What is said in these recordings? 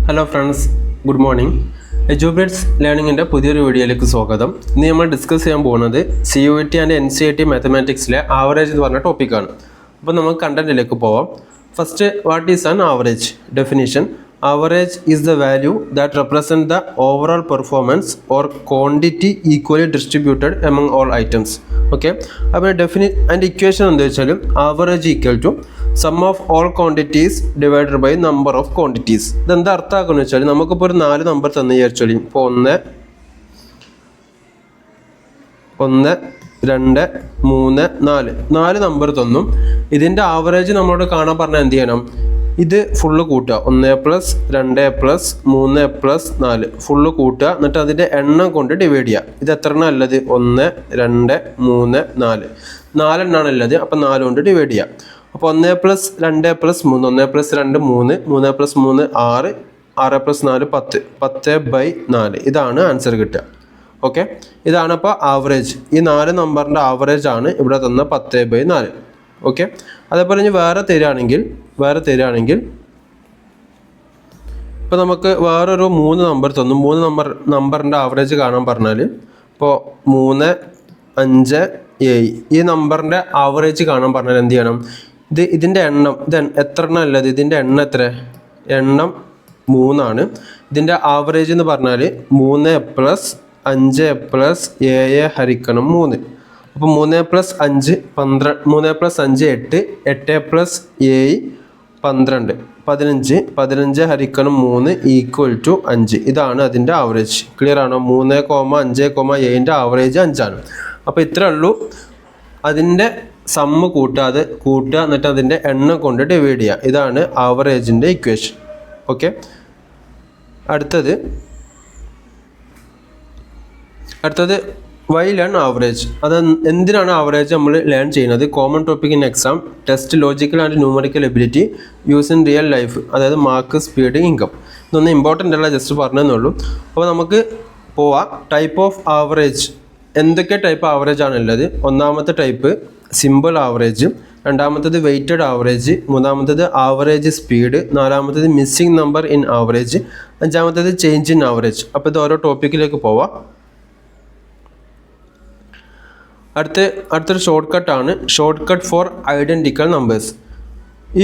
Hello friends, good morning. എജുബ്രേറ്റ്സ് ലേണിങ്ങിൻ്റെ പുതിയൊരു വീഡിയോയിലേക്ക് സ്വാഗതം. ഇന്ന് നമ്മൾ ഡിസ്കസ് ചെയ്യാൻ പോകുന്നത് CUET ആൻഡ് NCERT മാത്തമാറ്റിക്സിലെ ആവറേജ് എന്ന് പറഞ്ഞ ടോപ്പിക്കാണ്. അപ്പോൾ നമുക്ക് കണ്ടന്റിലേക്ക് പോവാം. First, what is an average? Definition: average is the value that represents the overall performance or quantity equally distributed among all items. Okay, അപ്പോൾ and equation എന്താ വെച്ചാൽ average equal to sum of all quantities divided by number of quantities. ഇതെന്താ അർത്ഥമാക്കുന്നത് വെച്ചാൽ നമുക്കിപ്പോൾ ഒരു 4 number തന്നു വിചാരിച്ചാൽ ഇപ്പോൾ 1 2 3 4 നമ്പർ തന്നും ഇതിൻ്റെ ആവറേജ് നമ്മളോട് കാണാൻ പറഞ്ഞാൽ എന്ത് ചെയ്യണം? ഇത് ഫുള്ള് കൂട്ടുക, 1 + 2 + 3 + 4 ഫുള്ള് കൂട്ടുക, എന്നിട്ട് അതിൻ്റെ എണ്ണം കൊണ്ട് ഡിവൈഡ് ചെയ്യുക. ഇത് എത്ര എണ്ണം ഉള്ളത്? 1 2 3 4 എണ്ണമാണ് ഉള്ളത്. അപ്പം 4 കൊണ്ട് ഡിവൈഡ് ചെയ്യുക. അപ്പോൾ 1 + 2 + 3 1 + 2 3 3 + 3 6 6 + 4 10 10/4 ഇതാണ് ആൻസർ കിട്ടുക. ഓക്കെ, ഇതാണ് അപ്പോൾ ആവറേജ്. ഈ 4 നമ്പറിൻ്റെ ആവറേജ് ആണ് ഇവിടെ തന്ന 10/4. ഓക്കെ, അതേപോലെ ഇനി വേറെ തരികയാണെങ്കിൽ ഇപ്പോൾ നമുക്ക് വേറൊരു 3 നമ്പർ തന്നു. 3 നമ്പറിൻ്റെ ആവറേജ് കാണാൻ പറഞ്ഞാൽ ഇപ്പോൾ 3 5 7 ഈ നമ്പറിൻ്റെ ആവറേജ് കാണാൻ പറഞ്ഞാൽ എന്ത് ചെയ്യണം? ഇതിൻ്റെ എണ്ണം എത്ര എണ്ണം ഉള്ളത്? ഇതിൻ്റെ എണ്ണം എത്ര? എണ്ണം 3 ആണ്. ഇതിൻ്റെ ആവറേജ് എന്ന് പറഞ്ഞാൽ 3 + 5 + 7 ഹരിക്കണം 3. അപ്പോൾ 3 + 5 12 3 + 5 8 8 + 7 12 15 15 ഹരിക്കണം 3 = 5. ഇതാണ് അതിൻ്റെ ആവറേജ്. ക്ലിയർ ആണോ? 3, 5, 7ൻ്റെ ആവറേജ് 5 ആണ്. അപ്പോൾ ഇത്രേ ഉള്ളൂ. അതിൻ്റെ സമ്മ് കൂട്ടുക, എന്നിട്ട് അതിൻ്റെ എണ്ണം കൊണ്ട് ഡിവൈഡ് ചെയ്യുക. ഇതാണ് ആവറേജിൻ്റെ ഇക്വേഷൻ. ഓക്കെ, അടുത്തത് വൈ ലേൺ ആവറേജ്. അത് എന്തിനാണ് ആവറേജ് നമ്മൾ ലേൺ ചെയ്യുന്നത്? Common topic in exam, test, logical and numerical ability, use in real life, അതായത് മാർക്ക്, സ്പീഡ്, ഇൻകം. ഇതൊന്നും ഇമ്പോർട്ടൻ്റ് അല്ല, ജസ്റ്റ് പറഞ്ഞതെന്നുള്ളൂ. അപ്പോൾ നമുക്ക് പോവാം. Type of average. എന്തൊക്കെ ടൈപ്പ് ആവറേജ് ആണുള്ളത്? ഒന്നാമത്തെ ടൈപ്പ് സിമ്പിൾ ആവറേജ്, രണ്ടാമത്തേത് വെയ്റ്റഡ് ആവറേജ്, മൂന്നാമത്തേത് ആവറേജ് സ്പീഡ്, നാലാമത്തേത് മിസ്സിംഗ് നമ്പർ ഇൻ ആവറേജ്, അഞ്ചാമത്തേത് ചേഞ്ച് ഇൻ ആവറേജ്. അപ്പോൾ ഇത് ഓരോ ടോപ്പിക്കിലേക്ക് പോവാം. അടുത്തൊരു ഷോർട്ട് കട്ടാണ്. Short cut for identical numbers.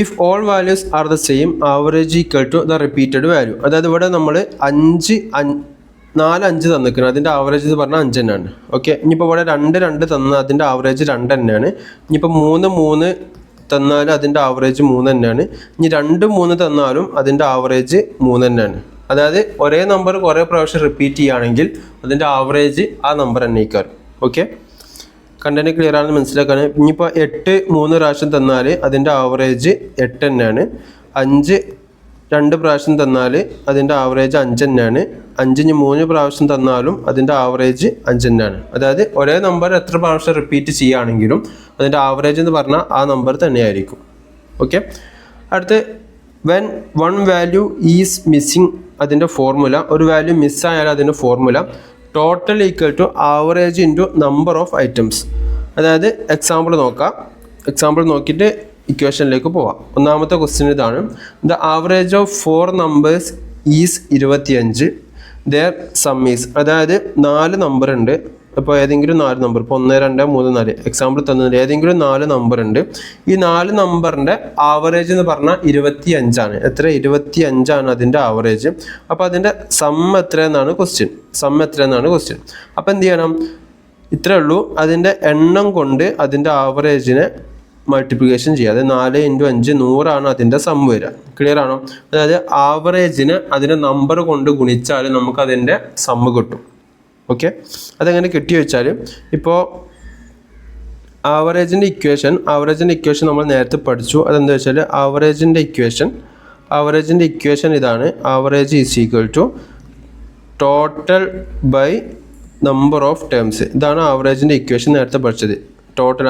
If all values are the same, average equal to the repeated value. അതായത് ഇവിടെ നമ്മൾ 4 5 തന്നിരിക്കുന്നത്, അതിൻ്റെ ആവറേജ് എന്ന് പറഞ്ഞാൽ 5 തന്നെയാണ്. ഓക്കെ, ഇനിയിപ്പോൾ ഇവിടെ 2 2 തന്നാൽ അതിൻ്റെ ആവറേജ് 2 തന്നെയാണ്. ഇനിയിപ്പോൾ 3 3 തന്നാലും അതിൻ്റെ ആവറേജ് 3 തന്നെയാണ്. ഇനി 2 3 തന്നാലും അതിൻ്റെ ആവറേജ് 3 തന്നെയാണ്. അതായത് ഒരേ നമ്പർ കുറേ പ്രാവശ്യം റിപ്പീറ്റ് ചെയ്യുകയാണെങ്കിൽ അതിൻ്റെ ആവറേജ് ആ നമ്പർ തന്നെ ആയിരിക്കും. ഓക്കെ, കണ്ടന്റ് ക്ലിയർ ആണെന്ന് മനസ്സിലാക്കാണ്. ഇനിയിപ്പോൾ 8 3 പ്രാവശ്യം തന്നാൽ അതിൻ്റെ ആവറേജ് 8 തന്നെയാണ്. 5 2 പ്രാവശ്യം തന്നാൽ അതിൻ്റെ ആവറേജ് 5 തന്നെയാണ്. 5 3 പ്രാവശ്യം തന്നാലും അതിൻ്റെ ആവറേജ് 5 തന്നെയാണ്. അതായത് ഒരേ നമ്പർ എത്ര പ്രാവശ്യം റിപ്പീറ്റ് ചെയ്യുകയാണെങ്കിലും അതിൻ്റെ ആവറേജ് എന്ന് പറഞ്ഞാൽ ആ നമ്പർ തന്നെയായിരിക്കും. ഓക്കെ, അടുത്ത് when one value is missing, അതിൻ്റെ ഫോർമുല. ഒരു വാല്യൂ മിസ്സായാലും അതിൻ്റെ formula total equal to average into number of items. അതായത് എക്സാമ്പിൾ നോക്കാം. എക്സാമ്പിൾ നോക്കിയിട്ട് ഇക്വേഷനിലേക്ക് പോവാം. ഒന്നാമത്തെ ക്വസ്റ്റ്യൻ ഇതാണ്. The average of 4 numbers is 25. Their sum is, അതായത് 4 നമ്പർ ഉണ്ട്. അപ്പോൾ ഏതെങ്കിലും 4 നമ്പർ, ഇപ്പോൾ 1 2 3 4 എക്സാമ്പിൾ തന്നത് ഏതെങ്കിലും 4 നമ്പർ ഉണ്ട്. ഈ 4 നമ്പറിൻ്റെ ആവറേജ് എന്ന് പറഞ്ഞാൽ 25 ആണ്. എത്ര? 25 ആണ് അതിൻ്റെ ആവറേജ്. അപ്പോൾ അതിൻ്റെ സം എത്രയെന്നാണ് ക്വസ്റ്റ്യൻ. അപ്പോൾ എന്ത് ചെയ്യണം? ഇത്രേ ഉള്ളൂ. അതിൻ്റെ എണ്ണം കൊണ്ട് അതിൻ്റെ ആവറേജിനെ മൾട്ടിപ്ലിക്കേഷൻ ചെയ്യുക. അതായത് 4 × 5 100 ആണ് അതിൻ്റെ സം വരിക. ക്ലിയർ ആണോ? അതായത് ആവറേജിനെ അതിൻ്റെ നമ്പർ കൊണ്ട് ഗുണിച്ചാൽ നമുക്കതിൻ്റെ സം കിട്ടും. ഓക്കെ, അതെങ്ങനെ കിട്ടി വെച്ചാൽ ഇപ്പോൾ ആവറേജിൻ്റെ ഇക്വേഷൻ നമ്മൾ നേരത്തെ പഠിച്ചു. അതെന്താ വെച്ചാൽ ആവറേജിൻ്റെ ഇക്വേഷൻ ഇതാണ്. Average is equal to total by number of terms. ഇതാണ് ആവറേജിൻ്റെ ഇക്വേഷൻ നേരത്തെ പഠിച്ചത്. ടോട്ടൽ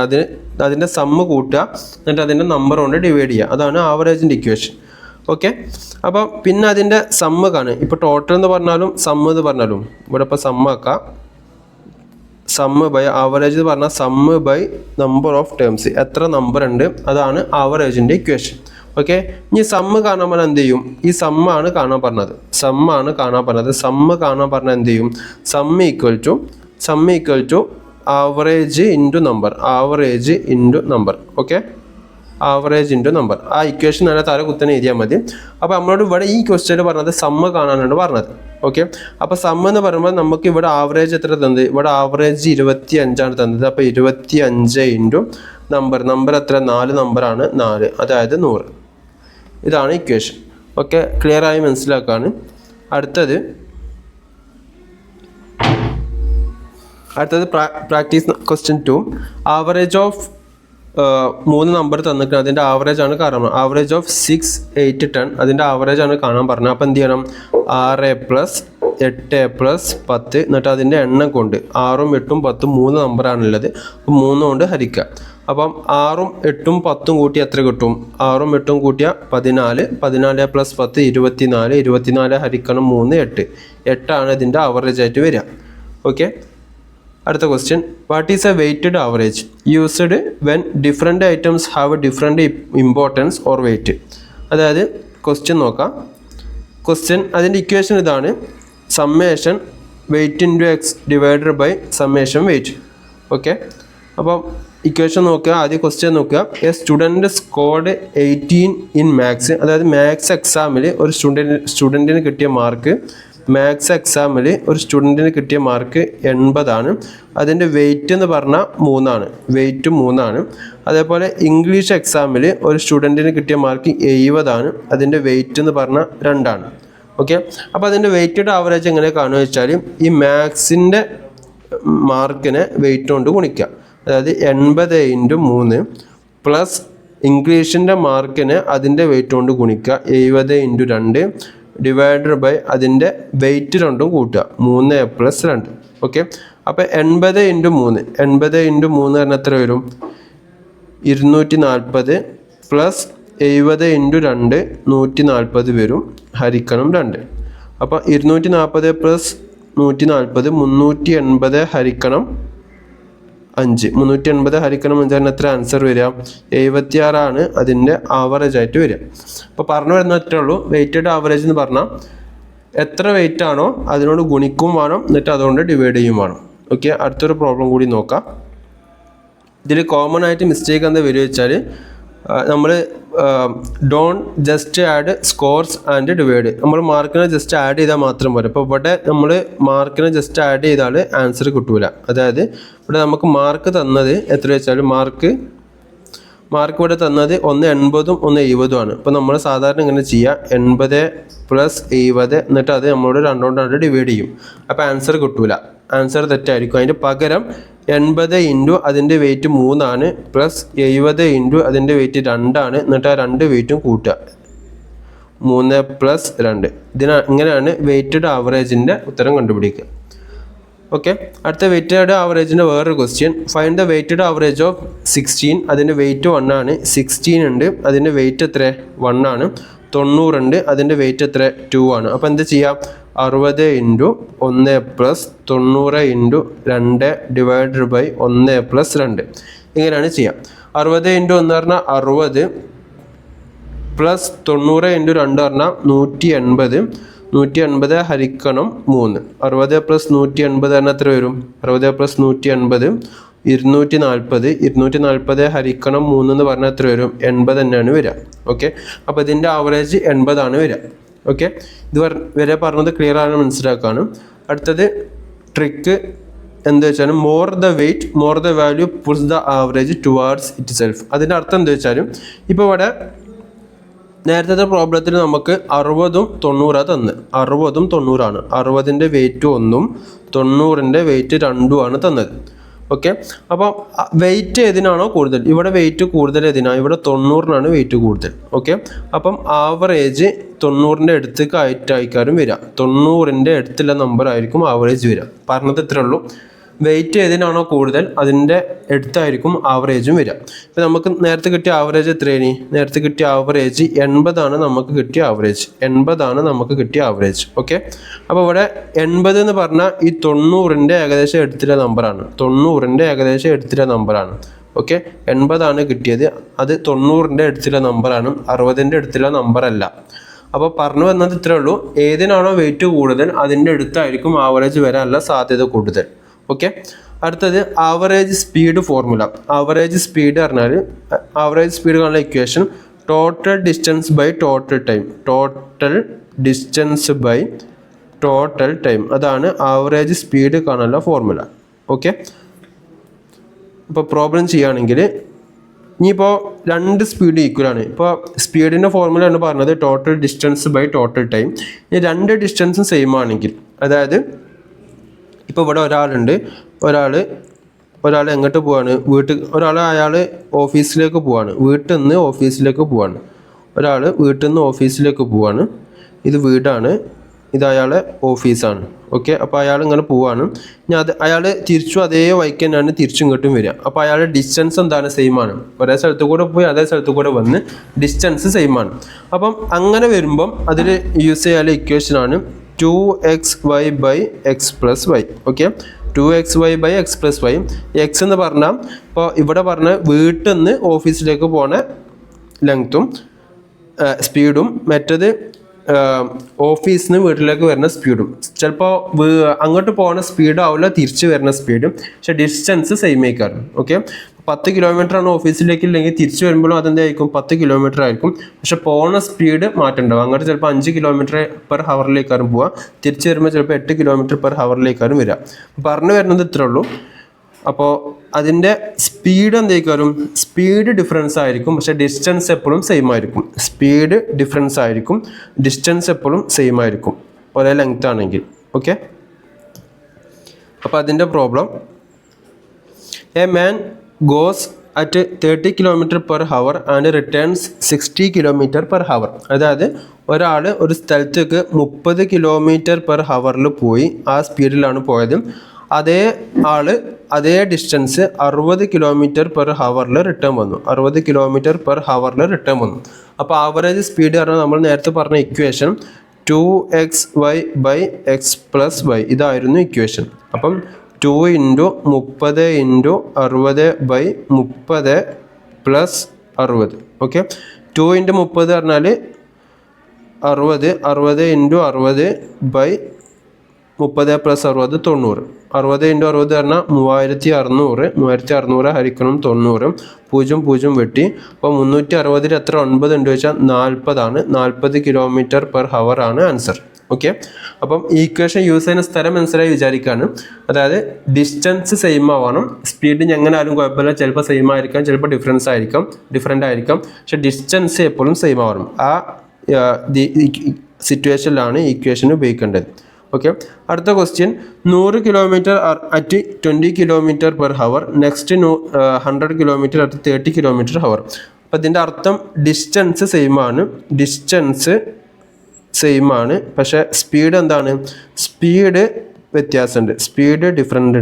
അതിൻ്റെ സമ്മ് കൂട്ടുക, എന്നിട്ട് അതിൻ്റെ നമ്പർ കൊണ്ട് ഡിവൈഡ് ചെയ്യുക. അതാണ് ആവറേജിൻ്റെ ഇക്വേഷൻ. ഓക്കെ, അപ്പോൾ പിന്നെ അതിൻ്റെ സമ്മ് കാണുക. ഇപ്പോൾ ടോട്ടൽ എന്ന് പറഞ്ഞാലും സമ്മ് എന്ന് പറഞ്ഞാലും ഇവിടെ ഇപ്പോൾ സമ്മാക്കാം. സമ്മ് ബൈ ആവറേജ് എന്ന് പറഞ്ഞാൽ sum by number of terms. എത്ര നമ്പർ ഉണ്ട് അതാണ് ആവറേജിൻ്റെ ഇക്വേഷൻ. ഓക്കെ, ഇനി സമ്മ് കാണാൻ പറഞ്ഞാൽ എന്ത് ചെയ്യും? ഈ സമ്മാണ് കാണാൻ പറഞ്ഞത്, സമ്മ് കാണാൻ പറഞ്ഞാൽ എന്ത് ചെയ്യും? Sum equal to average into number, okay, average into number. ആ ഇക്വേഷൻ തന്നെ താഴെ കുത്തനെ എഴുതിയാൽ മതി. അപ്പോൾ നമ്മളോട് ഇവിടെ ഈ ക്വസ്റ്റ്യൻ പറഞ്ഞത് സമ്മ് കാണാനാണ് പറഞ്ഞത്. ഓക്കെ, അപ്പോൾ സമ്മ് എന്ന് പറയുമ്പോൾ നമുക്ക് ഇവിടെ ആവറേജ് എത്ര തന്നത്? ഇവിടെ ആവറേജ് 25 തന്നത്. അപ്പോൾ 25 ഇൻറ്റു നമ്പർ എത്ര? 4 നമ്പറാണ്, 4, അതായത് 100. ഇതാണ് ഇക്വേഷൻ. ഓക്കെ, ക്ലിയർ ആയി മനസ്സിലാക്കാണ്. അടുത്തത് practice question 2. Average of 3 number തന്നിട്ട് അതിൻ്റെ ആവറേജ് ആണ് കാണാൻ. ആവറേജ് ഓഫ് 6, 8, 10 അതിൻ്റെ ആവറേജ് ആണ് കാണാൻ പറഞ്ഞത്. അപ്പം എന്ത് ചെയ്യണം? 6 + 8 + 10 എന്നിട്ട് അതിൻ്റെ എണ്ണം കൊണ്ട് 6ഉം 8ഉം 10ഉം 3 നമ്പറാണുള്ളത്. അപ്പം 3 കൊണ്ട് ഹരിക്കുക. അപ്പം 6ഉം 8ഉം 10ഉം കൂട്ടി എത്ര കിട്ടും? 6ഉം 8ഉം കൂട്ടിയാൽ 14, 14 + 10 24, 24 ഹരിക്കണം 3 8, 8 ഇതിൻ്റെ ആവറേജ് ആയിട്ട് വരിക. ഓക്കെ, അടുത്ത question. What is a weighted average used when different items have different importance or weight? അതായത് ക്വസ്റ്റ്യൻ നോക്കാം. ക്വസ്റ്റ്യൻ അതിൻ്റെ ഇക്വേഷൻ ഇതാണ്: summation weight into x divided by summation weight. Okay, അപ്പം ഇക്വേഷൻ നോക്കുക. ആദ്യം ക്വസ്റ്റ്യൻ നോക്കുക. A student scored 18 in maths. അതായത് maths എക്സാമിൽ ഒരു സ്റ്റുഡൻറ്റിന് കിട്ടിയ മാർക്ക്, മാത്സ് എക്സാമിൽ ഒരു സ്റ്റുഡൻറ്റിന് കിട്ടിയ മാർക്ക് 80. അതിൻ്റെ വെയ്റ്റ് എന്ന് പറഞ്ഞാൽ 3, വെയ്റ്റ് 3. അതേപോലെ ഇംഗ്ലീഷ് എക്സാമിൽ ഒരു സ്റ്റുഡൻറ്റിന് കിട്ടിയ മാർക്ക് 70. അതിൻ്റെ വെയ്റ്റ് എന്ന് പറഞ്ഞാൽ 2. ഓക്കെ, അപ്പോൾ അതിൻ്റെ വെയ്റ്റഡ് ആവറേജ് എങ്ങനെ കാണുക വെച്ചാൽ ഈ മാത്സിൻ്റെ മാർക്കിനെ വെയ്റ്റ് കൊണ്ട് ഗുണിക്കുക. അതായത് 80 × 3 പ്ലസ് ഇംഗ്ലീഷിൻ്റെ മാർക്കിനെ അതിൻ്റെ വെയ്റ്റ് കൊണ്ട് ഗുണിക്കുക 70 × 2 ഡിവൈഡഡ് ബൈ അതിൻ്റെ വെയ്റ്റ് 2ഉം കൂട്ടുക 3 + 2. ഓക്കെ, അപ്പോൾ 80 × 3 പറഞ്ഞാൽ എത്ര വരും? 240 പ്ലസ് 70 × 2 140 വരും, ഹരിക്കണം 2. അപ്പോൾ 240 പ്ലസ് 140 380 ഹരിക്കണം 5, 380 ഹരിക്കണം 5 എത്ര ആൻസർ വരിക? 76 അതിൻ്റെ ആവറേജ് ആയിട്ട് വരിക. അപ്പോൾ പറഞ്ഞു വരുന്ന അത്രേ ഉള്ളൂ. വെയ്റ്റഡ് ആവറേജ് എന്ന് പറഞ്ഞാൽ എത്ര വെയിറ്റ് ആണോ അതിനോട് ഗുണിക്കും വേണം, എന്നിട്ട് അതുകൊണ്ട് ഡിവൈഡ് ചെയ്യും വേണം. ഓക്കെ, അടുത്തൊരു പ്രോബ്ലം കൂടി നോക്കാം. ഇതിൽ കോമൺ ആയിട്ട് മിസ്റ്റേക്ക് എന്താ വരിക വെച്ചാൽ നമ്മൾ don't just add scores and divide. നമ്മൾ മാർക്കിനെ ജസ്റ്റ് ആഡ് ചെയ്താൽ മാത്രം പോരാ. അപ്പോൾ ഇവിടെ നമ്മൾ മാർക്കിനെ ജസ്റ്റ് ആഡ് ചെയ്താൽ ആൻസർ കിട്ടൂല. അതായത് ഇവിടെ നമുക്ക് മാർക്ക് തന്നത് എത്ര വെച്ചാൽ മാർക്ക് ഇവിടെ തന്നത് 180 170. അപ്പോൾ നമ്മൾ സാധാരണ ഇങ്ങനെ ചെയ്യുക 80 + 70 എന്നിട്ട് അത് നമ്മളോട് 2 കൊണ്ടാണ് ഡിവൈഡ് ചെയ്യും. അപ്പോൾ ആൻസർ കിട്ടൂല, ആൻസർ തെറ്റായിരിക്കും. അതിൻ്റെ പകരം 80 × അതിൻ്റെ വെയ്റ്റ് 3 പ്ലസ് 70 × അതിൻ്റെ വെയ്റ്റ് 2 എന്നിട്ട് ആ 2 വെയ്റ്റും കൂട്ടുക 3 + 2. ഇങ്ങനെയാണ് വെയ്റ്റഡ് ആവറേജിൻ്റെ ഉത്തരം കണ്ടുപിടിക്കുക. ഓക്കെ, അടുത്ത വെയ്റ്റഡ് ആവറേജിൻ്റെ വേറൊരു question. Find the weighted average of 16. അതിൻ്റെ വെയ്റ്റ് 1, 16 ഉണ്ട്, അതിൻ്റെ വെയ്റ്റ് എത്ര? 1. 90 ഉണ്ട്, അതിൻ്റെ വെയ്റ്റ് എത്ര? 2. അപ്പോൾ എന്ത് ചെയ്യാം? 60 × 1 പ്ലസ് 90 × 2 ഡിവൈഡഡ് ബൈ 1 + 2. ഇങ്ങനെയാണ് ചെയ്യാം. 60 × 1 പറഞ്ഞാൽ 60 പ്ലസ് 90 × 2 പറഞ്ഞാൽ 180. 180 ഹരിക്കണം 3. 60 + 180 പറഞ്ഞാൽ എത്ര വരും? 60 + 180 240. 240 ഹരിക്കണം 3 എന്ന് പറഞ്ഞാൽ എത്ര വരും? 80 തന്നെയാണ് വരിക. ഓക്കെ, അപ്പോൾ ഇതിൻ്റെ ആവറേജ് 80 വരിക. ഓക്കെ, ഇത് വരെ പറഞ്ഞത് ക്ലിയർ ആണ്, മനസ്സിലാക്കാനും. അടുത്തത് ട്രിക്ക് എന്താ വെച്ചാൽ more the value puts the average towards it self. അതിൻ്റെ അർത്ഥം എന്താ വെച്ചാലും ഇപ്പോൾ ഇവിടെ നേരത്തെ പ്രോബ്ലത്തിൽ നമുക്ക് 60ഉം 90 തന്ന്, 60ഉം 90. 60ൻ്റെ വെയ്റ്റ് 1ഉം 90ൻ്റെ വെയ്റ്റ് 2ഉം തന്നത്. ഓക്കെ, അപ്പോൾ വെയ്റ്റ് ഏതിനാണോ കൂടുതൽ? ഇവിടെ വെയ്റ്റ് കൂടുതൽ ഏതിനാണ്? ഇവിടെ 90-നാണ് വെയ്റ്റ് കൂടുതൽ. ഓക്കെ, അപ്പം ആവറേജ് 90ൻ്റെ അടുത്തേക്ക് ആയിട്ടായിരിക്കും വരിക. 90ൻ്റെ അടുത്തുള്ള നമ്പർ ആയിരിക്കും ആവറേജ് വരിക. പറഞ്ഞത് ഇത്രേ ഉള്ളൂ. വെയ്റ്റ് ഏതിനാണോ കൂടുതൽ അതിൻ്റെ അടുത്തായിരിക്കും ആവറേജും വരിക. ഇപ്പം നമുക്ക് നേരത്തെ കിട്ടിയ ആവറേജ് എത്രയാണ്? നേരത്തെ കിട്ടിയ ആവറേജ് 80 നമുക്ക് കിട്ടിയ ആവറേജ്. 80 നമുക്ക് കിട്ടിയ ആവറേജ്. ഓക്കെ, അപ്പോൾ ഇവിടെ 80 എന്ന് പറഞ്ഞാൽ ഈ 90ൻ്റെ ഏകദേശം എടുത്തിട്ടുള്ള നമ്പറാണ്. 90ൻ്റെ ഏകദേശം എടുത്തിട്ടുള്ള നമ്പറാണ്. ഓക്കെ 80 കിട്ടിയത്. അത് 90ൻ്റെ അടുത്തുള്ള നമ്പറാണ്, 60ൻ്റെ അടുത്തുള്ള നമ്പറല്ല. അപ്പോൾ പറഞ്ഞു വന്നത് ഇത്രേ ഉള്ളൂ. ഏതിനാണോ വെയിറ്റ് കൂടുതൽ അതിൻ്റെ അടുത്തായിരിക്കും ആവറേജ് വരാനുള്ള സാധ്യത കൂടുതൽ. ഓക്കെ, അടുത്തത് average speed formula. Average speed പറഞ്ഞാൽ ആവറേജ് സ്പീഡ് കാണുന്ന equation total distance by total time. Total distance by total time, അതാണ് ആവറേജ് സ്പീഡ് കാണാനുള്ള ഫോർമുല. ഓക്കെ, ഇപ്പോൾ പ്രോബ്ലം ചെയ്യുകയാണെങ്കിൽ ഇനിയിപ്പോൾ രണ്ട് സ്പീഡ് ഈക്വലാണ്. ഇപ്പോൾ സ്പീഡിൻ്റെ ഫോർമുല എന്ന് പറഞ്ഞത് total distance by total time. ഇനി രണ്ട് ഡിസ്റ്റൻസും സെയിം ആണെങ്കിൽ, അതായത് ഇപ്പോൾ ഇവിടെ ഒരാളുണ്ട്, ഒരാൾ എങ്ങോട്ട് പോവാണ്, അയാൾ ഓഫീസിലേക്ക് പോവാണ്, വീട്ടിൽ നിന്ന് ഓഫീസിലേക്ക് പോവാണ്. ഒരാൾ വീട്ടിൽ നിന്ന് ഓഫീസിലേക്ക് പോവാണ്. ഇത് വീടാണ്, ഇത് അയാളെ ഓഫീസാണ്. ഓക്കെ, അപ്പോൾ അയാൾ ഇങ്ങനെ പോവാണ്. ഇനി അയാൾ തിരിച്ചും അതേ വഴിക്ക് തന്നെയാണ് തിരിച്ചും ഇങ്ങോട്ടും വരിക. അപ്പോൾ അയാളുടെ ഡിസ്റ്റൻസ് എന്താണ്, സെയിം ആണ്. ഒരേ സ്ഥലത്ത് കൂടെ പോയി അതേ സ്ഥലത്ത് കൂടെ വന്ന് ഡിസ്റ്റൻസ് സെയിം ആണ്. അപ്പം അങ്ങനെ വരുമ്പം അതിൽ യൂസ് ചെയ്യാനുള്ള ഇക്വേഷനാണ് 2xy by x plus y. Okay, 2xy by x plus y. X എന്ന് പറഞ്ഞാൽ ഇപ്പോൾ ഇവിടെ പറഞ്ഞ വീട്ടിൽ നിന്ന് ഓഫീസിലേക്ക് പോണ ലെങ്ത്തും സ്പീഡും, മറ്റത് ഓഫീസിൽ നിന്ന് വീട്ടിലേക്ക് വരുന്ന സ്പീഡും. ചിലപ്പോൾ അങ്ങോട്ട് പോകുന്ന സ്പീഡ് ആവില്ല, തിരിച്ച് വരുന്ന സ്പീഡും, പക്ഷേ ഡിസ്റ്റൻസ് സെയിം ആയിക്കാറും. ഓക്കെ, 10 കിലോമീറ്ററാണ് ഓഫീസിലേക്ക്, ഇല്ലെങ്കിൽ തിരിച്ച് വരുമ്പോഴും അതെന്തായിരിക്കും 10 കിലോമീറ്റർ ആയിരിക്കും. പക്ഷെ പോകുന്ന സ്പീഡ് മാറ്റം ഉണ്ടാവും. അങ്ങോട്ട് ചിലപ്പോൾ 5 കിലോമീറ്റർ പെർ ഹവറിലേക്കാരും പോവുക, തിരിച്ച് വരുമ്പോൾ ചിലപ്പോൾ 8 കിലോമീറ്റർ പെർ ഹവറിലേക്കാരും വരിക. പറഞ്ഞു വരുന്നത് ഇത്രേ ഉള്ളൂ. അപ്പോൾ അതിൻ്റെ സ്പീഡ് എന്തായിരിക്കും, സ്പീഡ് ഡിഫറൻസ് ആയിരിക്കും, പക്ഷേ ഡിസ്റ്റൻസ് എപ്പോഴും സെയിം ആയിരിക്കും. സ്പീഡ് ഡിഫറൻസ് ആയിരിക്കും, ഡിസ്റ്റൻസ് എപ്പോഴും സെയിം ആയിരിക്കും, ഒരേ ലെങ്ത് ആണെങ്കിൽ. ഓക്കെ, അപ്പോൾ അതിൻ്റെ problem, a man goes at 30 kilometre per hour and returns 60 kilometre per hour. അതായത് ഒരാൾ ഒരു സ്ഥലത്തേക്ക് 30 കിലോമീറ്റർ പെർ ഹവറിൽ പോയി, ആ സ്പീഡിലാണ് പോയത്. അതേ ആൾ അതേ ഡിസ്റ്റൻസ് 60 കിലോമീറ്റർ പെർ ഹവറിൽ റിട്ടേൺ വന്നു. 60 കിലോമീറ്റർ പെർ ഹവറിൽ റിട്ടേൺ വന്നു. അപ്പോൾ ആവറേജ് സ്പീഡ് പറഞ്ഞാൽ നമ്മൾ നേരത്തെ പറഞ്ഞ equation 2xy by x plus y, ഇതായിരുന്നു ഇക്വേഷൻ. അപ്പം 2 × 30 × 60 ബൈ 30 പ്ലസ് 60. ഓക്കെ, 2 × 30 പറഞ്ഞാൽ 60, 60 × 60 ബൈ 30 പ്ലസ് 60 90. 60 × 60 പറഞ്ഞാൽ 3600. 3600 ഹരിക്കണം 90, 0 വെട്ടി. അപ്പോൾ 360 എത്ര 9 ഉണ്ട് വെച്ചാൽ 40 ആണ്. 40 കിലോമീറ്റർ പെർ ഹവർ ആണ് ആൻസർ. ഓക്കെ, അപ്പം ഈ ഇക്വേഷൻ യൂസ് ചെയ്യുന്ന സ്ഥലം മനസ്സിലായി വിചാരിക്കുകയാണ്. അതായത് ഡിസ്റ്റൻസ് സെയിം ആവണം, സ്പീഡ് എങ്ങനെ ആയാലും കുഴപ്പമില്ല, ചിലപ്പോൾ സെയിം ആയിരിക്കാം, ചിലപ്പോൾ ഡിഫറെൻ്റ് ആയിരിക്കാം, പക്ഷെ ഡിസ്റ്റൻസ് എപ്പോഴും സെയിം ആവണം. ആ സിറ്റുവേഷനിലാണ് ഈ ഇക്വേഷൻ ഉപയോഗിക്കേണ്ടത്. ഓക്കെ, അടുത്ത question, 100 kilometre at 20 kilometre per hour, next 100 kilometre at 30 kilometre hour. അപ്പോൾ ഇതിൻ്റെ അർത്ഥം ഡിസ്റ്റൻസ് സെയിം ആണ്, പക്ഷേ സ്പീഡ് എന്താണ്, സ്പീഡ് വ്യത്യാസമുണ്ട്, സ്പീഡ് ഡിഫറെൻ്റ്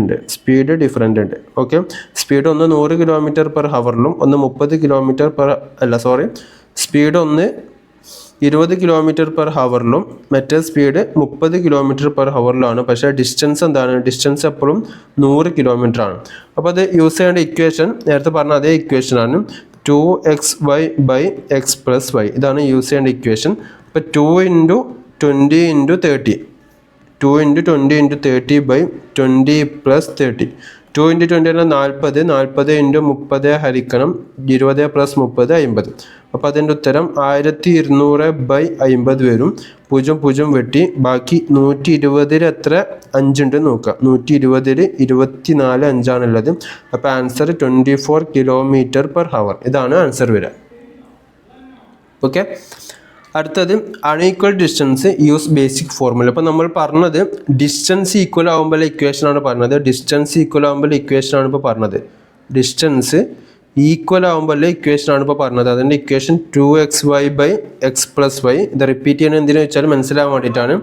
ഉണ്ട്. ഓക്കെ, സ്പീഡ് ഒന്ന് 100 കിലോമീറ്റർ പെർ ഹവറിലും ഒന്ന് 30 കിലോമീറ്റർ സ്പീഡ് ഒന്ന് 20 കിലോമീറ്റർ പെർ ഹവറിലും മറ്റേ സ്പീഡ് 30 കിലോമീറ്റർ പെർ ഹവറിലാണ്. പക്ഷേ ഡിസ്റ്റൻസ് എന്താണ്, ഡിസ്റ്റൻസ് എപ്പോഴും 100 കിലോമീറ്റർ ആണ്. അപ്പോൾ അത് യൂസ് ചെയ്യേണ്ട ഇക്വേഷൻ നേരത്തെ പറഞ്ഞ അതേ ഇക്വേഷനാണ്, 2xy by x plus y. ഇതാണ് യൂസ് ചെയ്യേണ്ട ഇക്വേഷൻ. അപ്പോൾ 2 × 20 × 30, 2 × 20 × 30 ബൈ 20 പ്ലസ് 30. 2 × 20 പറഞ്ഞാൽ 40, 40 × 30 ഹരിക്കണം 20 പ്ലസ് 30 50. അപ്പോൾ അതിൻ്റെ ഉത്തരം 1200 ബൈ 50 വരും. 0 വെട്ടി, ബാക്കി 120 എത്ര 5 ഉണ്ട് നോക്കുക. 120 24 5ആണുള്ളത്. അപ്പോൾ ആൻസർ 24 കിലോമീറ്റർ പെർ ഹവർ. ഇതാണ് ആൻസർ വരിക. ഓക്കെ, അടുത്തത് unequal distance use basic formula. അപ്പോൾ നമ്മൾ പറഞ്ഞത് ഡിസ്റ്റൻസ് ഈക്വൽ ആകുമ്പോൾ ഇക്വേഷനാണ് പറഞ്ഞത്. ഡിസ്റ്റൻസ് ഈക്വൽ ആകുമ്പോൾ ഇക്വേഷനാണ് ഇപ്പോൾ പറഞ്ഞത്. അതിൻ്റെ equation 2xy by x plus y. ഇത് റിപ്പീറ്റ് ചെയ്യണം എന്തിനു വെച്ചാൽ മനസ്സിലാകാൻ വേണ്ടിയിട്ടാണ്.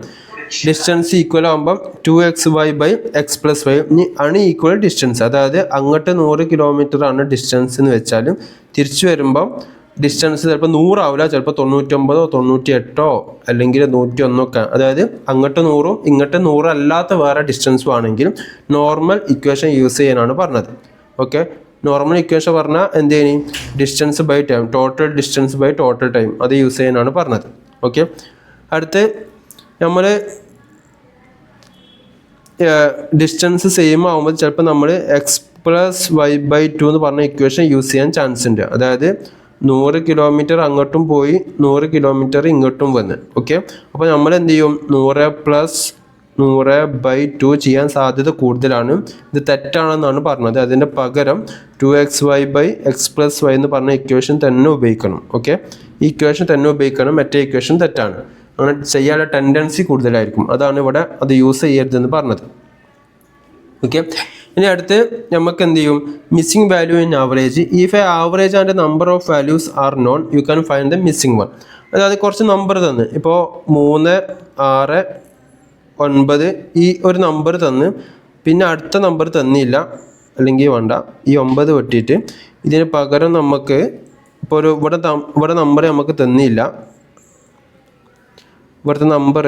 ഡിസ്റ്റൻസ് ഈക്വൽ ആകുമ്പം 2xy by x plus y. ഇനി അൺഈക്വൽ ഡിസ്റ്റൻസ്, അതായത് അങ്ങോട്ട് 100 കിലോമീറ്റർ ആണ് ഡിസ്റ്റൻസ് എന്ന് വെച്ചാൽ തിരിച്ചു വരുമ്പം ഡിസ്റ്റൻസ് ചിലപ്പോൾ 100 ആവില്ല, ചിലപ്പോൾ 99 98 അല്ലെങ്കിൽ 101 അതായത് അങ്ങോട്ട് 100ഉം ഇങ്ങോട്ട് 100 അല്ലാത്ത വേറെ ഡിസ്റ്റൻസും ആണെങ്കിൽ നോർമൽ ഇക്വേഷൻ യൂസ് ചെയ്യാനാണ് പറഞ്ഞത്. ഓക്കെ, നോർമൽ ഇക്വേഷൻ പറഞ്ഞാൽ എന്ത് ചെയ്യും, distance by time, total distance by total time അത് യൂസ് ചെയ്യാനാണ് പറഞ്ഞത്. ഓക്കെ, അടുത്ത് നമ്മൾ ഡിസ്റ്റൻസ് സെയിം ആകുമ്പോൾ ചിലപ്പോൾ നമ്മൾ x plus y by two എന്ന് പറഞ്ഞ ഇക്വേഷൻ യൂസ് ചെയ്യാൻ ചാൻസ് ഉണ്ട്. അതായത് 100 കിലോമീറ്റർ അങ്ങോട്ടും പോയി 100 കിലോമീറ്റർ ഇങ്ങോട്ടും വന്ന്. ഓക്കെ, അപ്പോൾ നമ്മൾ എന്ത് ചെയ്യും, 100 പ്ലസ് 100 ബൈ 2 ചെയ്യാൻ സാധ്യത കൂടുതലാണ്. ഇത് തെറ്റാണെന്നാണ് പറഞ്ഞത്. അതിൻ്റെ പകരം 2xy by x plus Y എന്ന് പറഞ്ഞ ഇക്വേഷൻ തന്നെ ഉപയോഗിക്കണം. ഓക്കെ, ഈ ഇക്വേഷൻ തന്നെ ഉപയോഗിക്കണം, മറ്റേ ഇക്വേഷൻ തെറ്റാണ്. അങ്ങനെ ചെയ്യാനുള്ള ടെൻഡൻസി കൂടുതലായിരിക്കും. അതാണ് ഇവിടെ അത് യൂസ് ചെയ്യരുതെന്ന് പറഞ്ഞത്. ഓക്കെ, ഇനി അടുത്ത് നമുക്ക് എന്ത് ചെയ്യും, missing value in average. If A average and number of values R non you can find the missing one. അതായത് കുറച്ച് നമ്പർ തന്ന്, ഇപ്പോൾ 3, 6, 9 ഈ ഒരു നമ്പർ തന്ന്, പിന്നെ അടുത്ത നമ്പർ തന്നില്ല, അല്ലെങ്കിൽ വേണ്ട ഈ 9 വെട്ടിയിട്ട് ഇതിന് പകരം നമുക്ക് ഇപ്പോൾ ഒരു ഇവിടെ നമ്പർ നമുക്ക് തന്നില്ല, ഇവിടുത്തെ നമ്പർ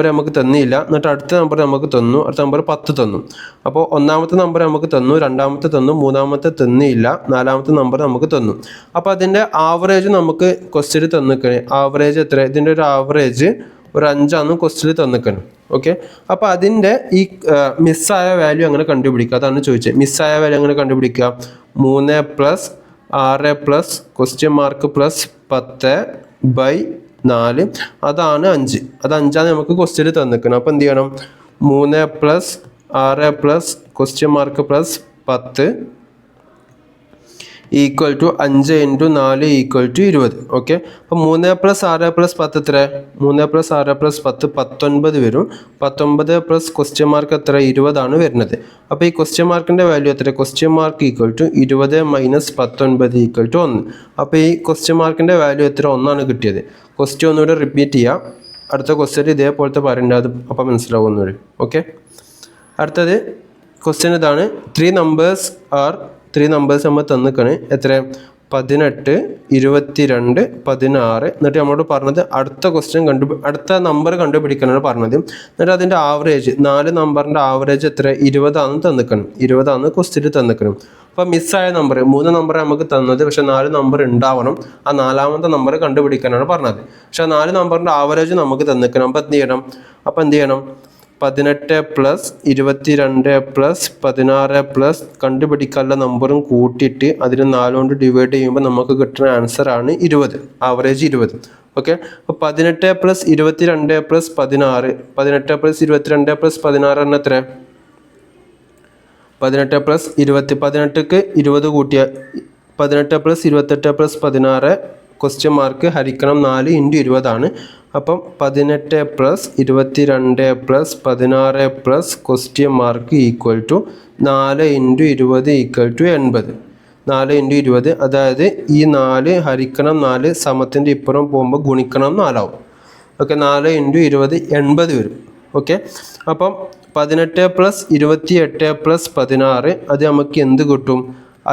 നമുക്ക് തന്നില്ല, എന്നിട്ട് അടുത്ത നമ്പർ നമുക്ക് തന്നു, അടുത്ത നമ്പർ 10 തന്നു. അപ്പോൾ ഒന്നാമത്തെ നമ്പർ നമുക്ക് തന്നു, രണ്ടാമത്തെ തന്നു, മൂന്നാമത്തെ തന്നില്ല, നാലാമത്തെ നമ്പർ നമുക്ക് തന്നു. അപ്പോൾ അതിൻ്റെ ആവറേജ് നമുക്ക് ക്വസ്റ്റ്യൻ തന്നിക്കണേ. ആവറേജ് എത്ര, ഇതിൻ്റെ ഒരു ആവറേജ് ഒരു 5 ക്വസ്റ്റ്യൻ തന്നിക്കണം. ഓക്കെ, അപ്പോൾ അതിൻ്റെ ഈ മിസ്സായ വാല്യൂ അങ്ങനെ കണ്ടുപിടിക്കുക, അതാണ് ചോദിച്ചത്. മിസ്സായ വാല്യൂ അങ്ങനെ കണ്ടുപിടിക്കുക, 3 plus 6 plus question mark plus 10 by 4, അതാണ് 5. അത് 5 നമുക്ക് ക്വസ്റ്റ്യൻ തന്നിക്കണം. അപ്പോൾ എന്ത് ചെയ്യണം, 3 plus 6 plus question mark plus 10 equal to 5 into 4 equal to 20. Okay, അപ്പോൾ 3 പ്ലസ് 6 പ്ലസ് 10 എത്ര, 3 പ്ലസ് 6 പ്ലസ് 10 19 വരും. 19 പ്ലസ് ക്വസ്റ്റ്യൻ മാർക്ക് എത്ര, 20 ആണ് വരുന്നത്. അപ്പോൾ ഈ ക്വസ്റ്റ്യൻ മാർക്കിൻ്റെ വാല്യൂ എത്ര, question mark equal to 20 minus 19 equal to 1. അപ്പോൾ ഈ ക്വസ്റ്റ്യൻ മാർക്കിൻ്റെ വാല്യൂ എത്ര, 1 കിട്ടിയത്. ക്വസ്റ്റ്യൻ ഒന്നുകൂടെ റിപ്പീറ്റ് ചെയ്യാം, അടുത്ത ക്വസ്റ്റ്യൻ ഇതേപോലത്തെ പറയേണ്ടത്, അത് അപ്പോൾ മനസ്സിലാവും ഒന്നുകൂടി. ഓക്കെ, അടുത്തത് ക്വസ്റ്റ്യൻ ഇതാണ്. 3 നമ്പേഴ്സ് നമ്മൾ തന്നിക്കാണ്. എത്ര, 18, 22, 16. എന്നിട്ട് നമ്മളോട് പറഞ്ഞത് അടുത്ത നമ്പർ കണ്ടുപിടിക്കാനാണ് പറഞ്ഞത്. എന്നിട്ട് അതിൻ്റെ ആവറേജ് 4 നമ്പറിൻ്റെ ആവറേജ് എത്ര, 20 തന്നിക്കണം. 20 ക്വസ്റ്റ്യൻ തന്നിക്കണം. അപ്പോൾ മിസ്സായ നമ്പർ 3 നമ്പർ നമുക്ക് തന്നത്, പക്ഷെ 4 നമ്പർ ഉണ്ടാവണം. ആ 4ാമത്തെ നമ്പർ കണ്ടുപിടിക്കാനാണ് പറഞ്ഞത്. പക്ഷെ 4 നമ്പറിൻ്റെ ആവറേജ് നമുക്ക് തന്നിക്കണം. അപ്പോൾ എന്ത് ചെയ്യണം, 18 പ്ലസ് 22 പ്ലസ് 16 പ്ലസ് കണ്ടുപിടിക്കാനുള്ള നമ്പറും കൂട്ടിയിട്ട് അതിന് 4 കൊണ്ട് ഡിവൈഡ് ചെയ്യുമ്പോൾ നമുക്ക് കിട്ടുന്ന ആൻസറാണ് 20, ആവറേജ് 20. ഓക്കെ, അപ്പോൾ 18 പ്ലസ് 22 പ്ലസ് 16, 18 പ്ലസ് 22 പ്ലസ് 16 എന്ന എത്ര, 18 പ്ലസ് 18ക്ക് 20 കൂട്ടിയ 18 പ്ലസ് 28 പ്ലസ് 16 ക്വസ്റ്റ്യൻ മാർക്ക് ഹരിക്കണം 4 ഇൻറ്റു 20 ആണ്. അപ്പം 18 plus 22 plus 16 plus question mark equal to 4 into 20 equal to 80. 4 into 20, അതായത് ഈ 4 ഹരിക്കണം 4 സമത്തിൻ്റെ ഇപ്പുറം പോകുമ്പോൾ ഗുണിക്കണം 4 ആവും. ഓക്കെ, 4 ഇൻറ്റു 20 80 വരും. ഓക്കെ, അപ്പം 18 പ്ലസ് 28 പ്ലസ് 16 അത് നമുക്ക് എന്ത് കിട്ടും,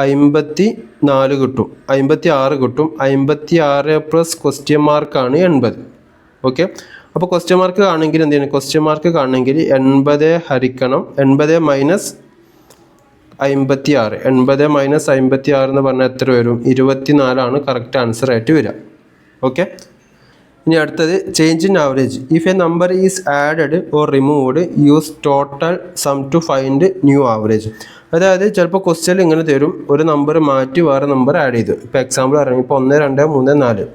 54 കിട്ടും, 56 കിട്ടും. 56 പ്ലസ് ക്വസ്റ്റ്യൻ മാർക്കാണ് 80. ഓക്കെ, അപ്പോൾ ക്വസ്റ്റ്യൻ മാർക്ക് കാണണമെങ്കിൽ എന്ത് ചെയ്യണം, ക്വസ്റ്റ്യൻ മാർക്ക് കാണണമെങ്കിൽ 80 ഹരിക്കണം 80 മൈനസ് 56. 80 മൈനസ് 56 എന്ന് പറഞ്ഞാൽ എത്ര വരും, 24 കറക്റ്റ് ആൻസർ ആയിട്ട് വരിക. ഓക്കെ, ഇനി അടുത്തത് change in average. If a number is added or removed use total sum to find new average. അതായത് ചിലപ്പോൾ ക്വസ്റ്റ്യൻ ഇങ്ങനെ തരും, ഒരു നമ്പർ മാറ്റി വേറെ നമ്പർ ആഡ് ചെയ്തു. ഇപ്പോൾ എക്സാമ്പിൾ പറയുന്നത് ഇപ്പോൾ 1, 2, 3, 4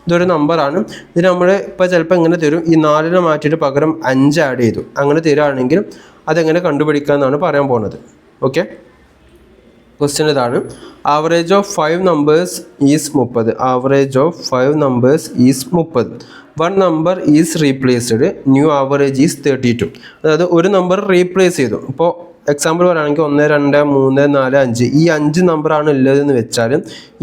ഇതൊരു നമ്പറാണ്. ഇത് നമ്മൾ ഇപ്പോൾ ചിലപ്പോൾ ഇങ്ങനെ തരും, ഈ 4 മാറ്റിയിട്ട് പകരം 5 ആഡ് ചെയ്തു. അങ്ങനെ തരികയാണെങ്കിൽ അതെങ്ങനെ കണ്ടുപിടിക്കാമെന്നാണ് പറയാൻ പോകുന്നത്. ഓക്കെ, ക്വസ്റ്റ്യൻ ഇതാണ്. Average of 5 numbers is 30. Average of 5 numbers is 30. 1 number is replaced, new average is 32. അതായത് ഒരു നമ്പർ റീപ്ലേസ് ചെയ്തു. ഇപ്പോൾ എക്സാമ്പിൾ പറയുകയാണെങ്കിൽ 1, 2, 3, 4, 5 ഈ 5 നമ്പറാണ് ഉള്ളതെന്ന് വെച്ചാൽ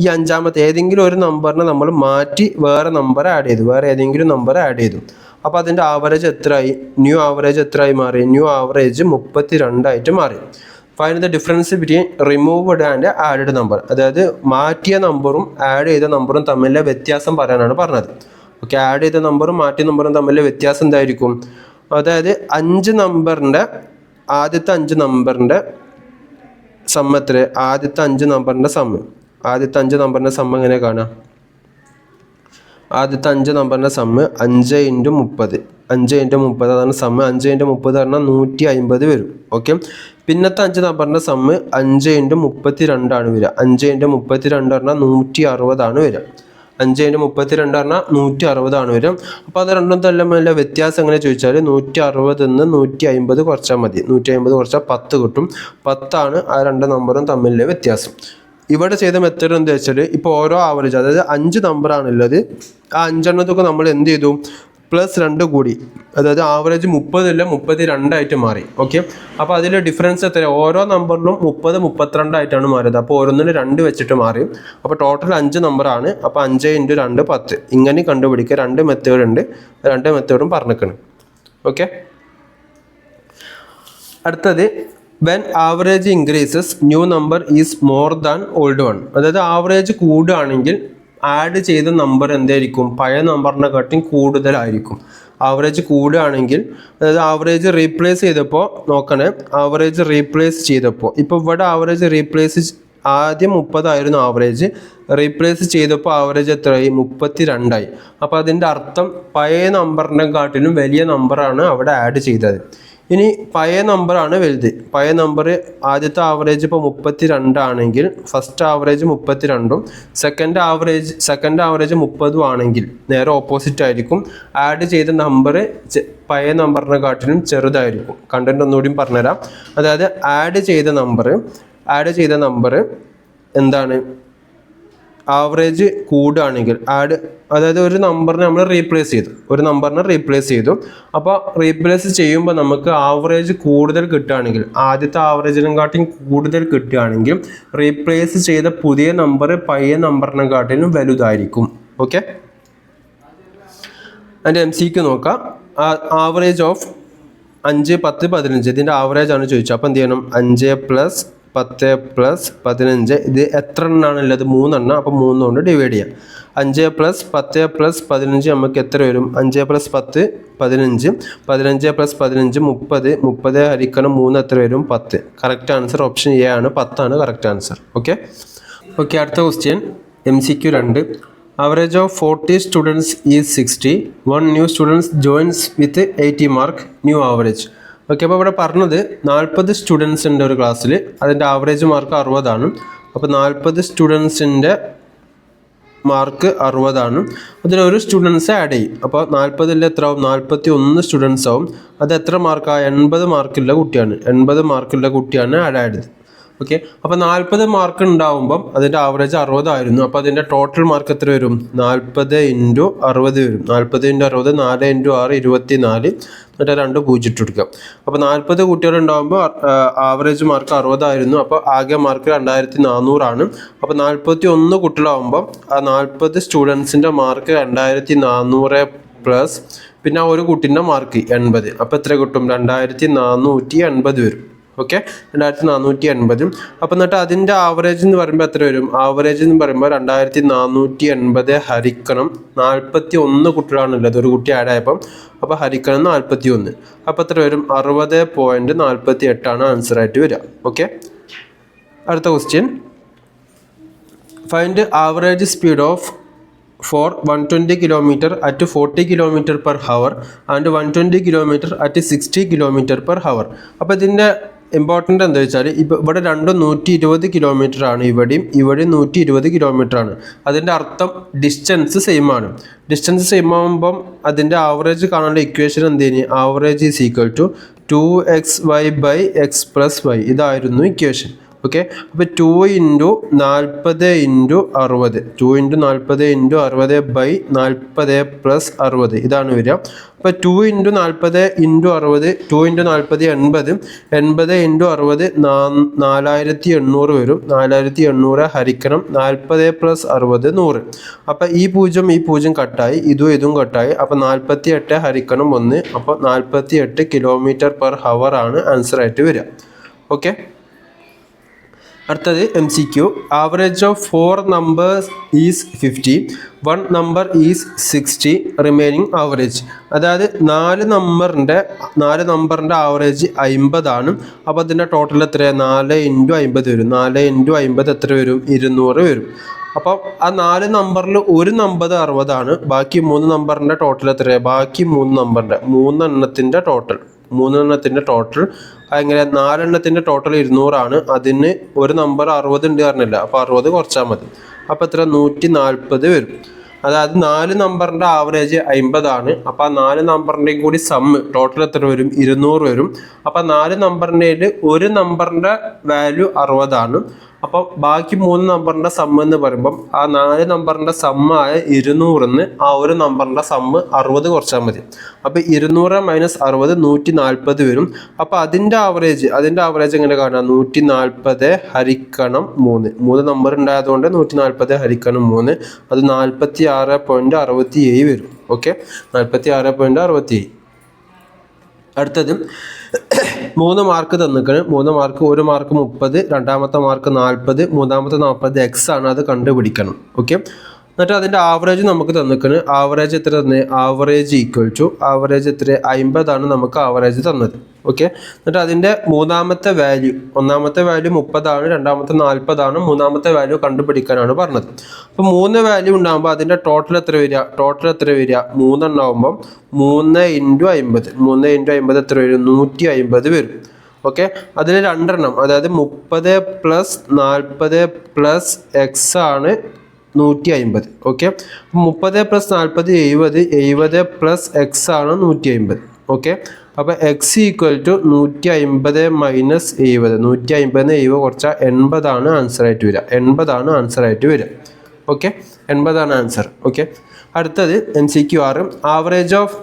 ഈ 5ാമത്തെ ഏതെങ്കിലും ഒരു നമ്പറിനെ നമ്മൾ മാറ്റി വേറെ നമ്പർ ആഡ് ചെയ്തു, വേറെ ഏതെങ്കിലും നമ്പർ ആഡ് ചെയ്തു. അപ്പോൾ അതിൻ്റെ ആവറേജ് എത്രയായി, ന്യൂ ആവറേജ് എത്രയായി മാറി, ന്യൂ ആവറേജ് 32 മാറി. Find the difference between removed and added number. അതായത് മാറ്റിയ നമ്പറും ആഡ് ചെയ്ത നമ്പറും തമ്മിലെ വ്യത്യാസം പറയാനാണ് പറഞ്ഞത്. ഓക്കെ, ആഡ് ചെയ്ത നമ്പറും മാറ്റിയ നമ്പറും തമ്മിലെ വ്യത്യാസം എന്തായിരിക്കും, അതായത് 5 നമ്പറിൻ്റെ ആദ്യത്തെ 5 നമ്പറിൻ്റെ സമ്മ് എത്ര? ആദ്യത്തെ 5 നമ്പറിൻ്റെ സമ്മ്. ആദ്യത്തെ 5 നമ്പറിൻ്റെ സമ്മ് എങ്ങനെ കാണാം? ആദ്യത്തെ 5 നമ്പറിൻ്റെ സമ്മ് 5 × 30. 5 × 30 അതാണ് സമ്മ്. 5 × 30 പറഞ്ഞാൽ 150 വരും. ഓക്കെ. പിന്നത്തെ 5 നമ്പറിൻ്റെ സമ്മ് 5 × 32 ആണ് വരിക. 5 × 32 പറഞ്ഞാൽ 160 ആണ് വരിക. 5 × 32 പറഞ്ഞാൽ 160 ആണ് വരിക. അപ്പോൾ അത് രണ്ടും തമ്മിലുള്ള വ്യത്യാസം എങ്ങനെ ചോദിച്ചാൽ 160 നിന്ന് 150 കുറച്ചാൽ മതി. 150 കുറച്ചാൽ 10 കിട്ടും. 10 ആണ് ആ രണ്ട് നമ്പറും തമ്മിലുള്ള വ്യത്യാസം. ഇവിടെ ചെയ്ത മെത്തേഡ് എന്താ വെച്ചാൽ ഇപ്പോൾ ഓരോ ആവറേജ്, അതായത് 5 നമ്പറാണുള്ളത്, ആ 5 എണ്ണത്തൊക്കെ നമ്മൾ എന്ത് ചെയ്തു? +2 കൂടി, അതായത് ആവറേജ് 30 32 ആയിട്ട് മാറി. ഓക്കെ. അപ്പോൾ അതിൽ ഡിഫറൻസ് എത്ര? ഓരോ നമ്പറിലും 30 32 ആയിട്ടാണ് മാറിയത്. അപ്പോൾ ഓരോന്നിനും 2 വെച്ചിട്ട് മാറി. അപ്പോൾ ടോട്ടൽ 5 നമ്പറാണ്. അപ്പോൾ 5 × 2 10. ഇങ്ങനെ കണ്ടുപിടിക്കുക. 2 മെത്തേഡ് ഉണ്ട്. 2 മെത്തേഡും പറഞ്ഞിരിക്കണം. ഓക്കെ. അടുത്തത് when average increases new number is more than old one. അതായത് ആവറേജ് കൂടുകയാണെങ്കിൽ ആഡ് ചെയ്ത നമ്പർ എന്തായിരിക്കും? പഴയ നമ്പറിനെക്കാട്ടും കൂടുതലായിരിക്കും. ആവറേജ് കൂടുകയാണെങ്കിൽ, അതായത് ആവറേജ് റീപ്ലേസ് ചെയ്തപ്പോൾ നോക്കണേ, ആവറേജ് റീപ്ലേസ് ചെയ്തപ്പോൾ ഇപ്പോൾ ഇവിടെ ആവറേജ് റീപ്ലേസ് ആദ്യം 30 ആയിരുന്നു ആവറേജ്, റീപ്ലേസ് ചെയ്തപ്പോൾ ആവറേജ് എത്രയായി? 32 ആയി. അപ്പോൾ അതിൻ്റെ അർത്ഥം പഴയ നമ്പറിനെക്കാട്ടിലും വലിയ നമ്പറാണ് അവിടെ ആഡ് ചെയ്തത്. ഇനി പഴയ നമ്പറാണ് വലുത്. പഴയ നമ്പർ ആദ്യത്തെ ആവറേജ് ഇപ്പോൾ 32 ആണെങ്കിൽ ഫസ്റ്റ് ആവറേജ് 32ഉം സെക്കൻഡ് ആവറേജ് 30 ആണെങ്കിൽ നേരെ ഓപ്പോസിറ്റ് ആയിരിക്കും. ആഡ് ചെയ്ത നമ്പർ പഴയ നമ്പറിനെക്കാട്ടിലും ചെറുതായിരിക്കും. കണ്ടന്റ് ഒന്നുകൂടി പറഞ്ഞുതരാം. അതായത് ആഡ് ചെയ്ത നമ്പർ എന്താണ്? ആവറേജ് കൂടുകയാണെങ്കിൽ അതായത് ഒരു നമ്പറിനെ നമ്മൾ റീപ്ലേസ് ചെയ്തു. അപ്പോൾ റീപ്ലേസ് ചെയ്യുമ്പോൾ നമുക്ക് ആവറേജ് കൂടുതൽ കിട്ടുകയാണെങ്കിൽ, ആദ്യത്തെ ആവറേജിനെക്കാട്ടിലും കൂടുതൽ കിട്ടുകയാണെങ്കിൽ റീപ്ലേസ് ചെയ്ത പുതിയ നമ്പർ പഴയ നമ്പറിനെക്കാട്ടിലും വലുതായിരിക്കും. ഓക്കെ. അതിൻ്റെ MCQ നോക്കാം. ആവറേജ് ഓഫ് 5 10 15 ഇതിൻ്റെ ആവറേജ് ആണ് ചോദിച്ചത്. അപ്പോൾ എന്ത് ചെയ്യണം? 5 + 10 + 15. ഇത് എത്ര എണ്ണാണുള്ളത്? 3 എണ്ണം. അപ്പോൾ 3 കൊണ്ട് ഡിവൈഡ് ചെയ്യാം. 5 + 10 + 15 നമുക്ക് എത്ര വരും? 5 + 10 15. 15 + 15 30. 30 ഹരിക്കണം 3 എത്ര വരും? 10. കറക്റ്റ് ആൻസർ ഓപ്ഷൻ എ ആണ്. 10 ആണ് കറക്റ്റ് ആൻസർ. ഓക്കെ. അടുത്ത question MCQ 2. Average of 40 students is 60. 1 new students joins with 80 mark. New average. Okay. അപ്പോൾ ഇവിടെ പറഞ്ഞത് 40 സ്റ്റുഡൻസ് ഉണ്ട് ഒരു ക്ലാസ്സിൽ, അതിൻ്റെ ആവറേജ് മാർക്ക് 60 ആണ്. അപ്പോൾ 40 സ്റ്റുഡൻസിൻ്റെ മാർക്ക് 60 ആണ്. അതിലൊരു സ്റ്റുഡൻസ് ആഡ് ചെയ്യും. അപ്പോൾ 40ൽ എത്ര ആവും? 41 സ്റ്റുഡൻസ് ആവും. അത് എത്ര മാർക്കാണ്? 80 മാർക്കുള്ള കുട്ടിയാണ്. 80 മാർക്കുള്ള കുട്ടിയാണ് ആഡ് ചെയ്തത്. ഓക്കെ. അപ്പോൾ 40 മാർക്ക് ഉണ്ടാവുമ്പം അതിൻ്റെ ആവറേജ് 60 ആയിരുന്നു. അപ്പോൾ അതിൻ്റെ ടോട്ടൽ മാർക്ക് എത്ര വരും? 40 × 60 വരും. 40 × 60 4 × 6 24. എന്നിട്ട് 2 0 ഇട്ട് കൊടുക്കാം. അപ്പോൾ 40 കുട്ടികളുണ്ടാകുമ്പോൾ ആവറേജ് മാർക്ക് 60 ആയിരുന്നു. അപ്പോൾ ആകെ മാർക്ക് 2400 ആണ്. അപ്പോൾ 41 കുട്ടികളാകുമ്പോൾ ആ 40 സ്റ്റുഡൻസിൻ്റെ മാർക്ക് 2400 പ്ലസ് പിന്നെ ഒരു കുട്ടീൻ്റെ മാർക്ക് 80. അപ്പോൾ എത്ര കിട്ടും? 2480 വരും. ഓക്കെ. 2480. അപ്പോൾ എന്നിട്ട് അതിൻ്റെ ആവറേജ് എന്ന് പറയുമ്പോൾ എത്ര വരും? ആവറേജ് എന്ന് പറയുമ്പോൾ 2480 ഹരിക്കണം 41 കുട്ടികളാണുള്ളത്, ഒരു കുട്ടി ആഡ് ആയപ്പം. അപ്പോൾ ഹരിക്കണം 41. അപ്പോൾ എത്ര വരും? 60.48 ആണ് ആൻസർ ആയിട്ട് വരിക. ഓക്കെ. അടുത്ത question. Find average speed of for 120 km at 40 km/h and 120 km at 60 km/h. അപ്പോൾ ഇതിൻ്റെ ഇമ്പോർട്ടൻ്റ് എന്താ വെച്ചാൽ ഇവിടെ രണ്ടും 120 കിലോമീറ്റർ ആണ്. ഇവിടെയും 120 കിലോമീറ്റർ ആണ്. അതിൻ്റെ അർത്ഥം ഡിസ്റ്റൻസ് സെയിം ആണ്. ഡിസ്റ്റൻസ് സെയിം ആകുമ്പം അതിൻ്റെ ആവറേജ് കാണാനുള്ള ഇക്വേഷൻ എന്തേനി? Average is equal to 2xy/x+y. ഇതായിരുന്നു ഇക്വേഷൻ. ഓക്കെ. അപ്പോൾ 2 × 40 × 60 2 × 40 × 60/40 + 60 ഇതാണ് വരിക. അപ്പോൾ 2 × 40 × 60 2 × 40 80 80 × 60 4800 വരും. 4800 ഹരിക്കണം 40 + 60 100. അപ്പോൾ ഈ 0 കട്ടായി, ഇതും കട്ടായി. അപ്പോൾ 48 ഹരിക്കണം 1. അപ്പോൾ 48 km/h ആണ് ആൻസർ ആയിട്ട് വരിക. ഓക്കെ. അടുത്തത് MCQ. Average of 4 numbers is 50, 1 number is 60, remaining average. അതായത് 4 നമ്പറിൻ്റെ ആവറേജ് 50 ആണ്. അപ്പോൾ അതിൻ്റെ ടോട്ടൽ എത്രയാണ്? 4 × 50 വരും. 4 × 50 എത്ര വരും? 200 വരും. അപ്പം ആ 4 നമ്പറിൽ ഒരു നമ്പർ 60 ആണ്. ബാക്കി 3 നമ്പറിൻ്റെ ടോട്ടൽ എത്രയാണ്? ബാക്കി 3 നമ്പറിൻ്റെ 3 എണ്ണത്തിൻ്റെ ടോട്ടൽ അങ്ങനെ 4 എണ്ണത്തിൻ്റെ ടോട്ടൽ 200 ആണ്. അതിന് ഒരു നമ്പർ 60 ഉണ്ട് പറഞ്ഞില്ല, അപ്പോൾ 60 കുറച്ചാൽ മതി. അപ്പോൾ എത്ര? 140 വരും. അതായത് 4 നമ്പറിൻ്റെ ആവറേജ് 50 ആണ്. അപ്പോൾ ആ 4 നമ്പറിൻ്റെയും കൂടി സമ്മ് ടോട്ടൽ എത്ര വരും? 200 വരും. അപ്പോൾ 4 നമ്പറിൻ്റെ ഒരു നമ്പറിൻ്റെ വാല്യൂ 60 ആണ്. അപ്പോൾ ബാക്കി 3 നമ്പറിൻ്റെ സമ്മ് എന്ന് പറയുമ്പം ആ 4 നമ്പറിൻ്റെ സമ്മായ 200 ആ ഒരു നമ്പറിൻ്റെ സമ്മ് 60 കുറച്ചാൽ മതി. അപ്പോൾ 200 - 60 140 വരും. അപ്പോൾ അതിൻ്റെ ആവറേജ് എങ്ങനെ കാണാം? 140 ഹരിക്കണം 3 നമ്പർ ഉണ്ടായതുകൊണ്ട് 140 ഹരിക്കണം 3, അത് 46.67 വരും. ഓക്കെ, 46.67. അടുത്തത് 3 മാർക്ക് തന്നിക്കണം. 3 മാർക്ക്, 1 മാർക്ക് 30, രണ്ടാമത്തെ മാർക്ക് 40, മൂന്നാമത്തെ 40 X ആണ്, അത് കണ്ടുപിടിക്കണം. ഓക്കെ, എന്നിട്ട് അതിൻ്റെ ആവറേജ് നമുക്ക് തന്നിക്കണം. ആവറേജ് എത്ര തന്നെ? ആവറേജ് ഈക്വൽ ടു ആവറേജ് എത്ര? 50 ആണ് നമുക്ക് ആവറേജ് തന്നത്. ഓക്കെ, എന്നിട്ട് അതിൻ്റെ മൂന്നാമത്തെ വാല്യൂ, ഒന്നാമത്തെ വാല്യൂ 30 ആണ്, രണ്ടാമത്തെ 40 ആണ്, മൂന്നാമത്തെ വാല്യൂ കണ്ടുപിടിക്കാനാണ് പറഞ്ഞത്. അപ്പോൾ 3 വാല്യൂ ഉണ്ടാകുമ്പോൾ അതിൻ്റെ ടോട്ടൽ എത്ര വരിക? 3 എണ്ണാകുമ്പം 3 × 50, 3 × 50 എത്ര വരും? 150 വരും. ഓക്കെ, അതിൽ 2 എണ്ണം, അതായത് 30 + 40 + X ആണ് 150. ഓക്കെ, 30 + 40 70, 70 + X ആണ് 150. ഓക്കെ, അപ്പോൾ X = 150 - 70. 150 70 കുറച്ചാൽ 80 ആണ് ആൻസർ ആയിട്ട് വരിക. 80 ആണ് ആൻസർ ആയിട്ട് വരിക. ഓക്കെ, 80 ആണ് ആൻസർ. ഓക്കെ, അടുത്തത് MCQ 6. Average of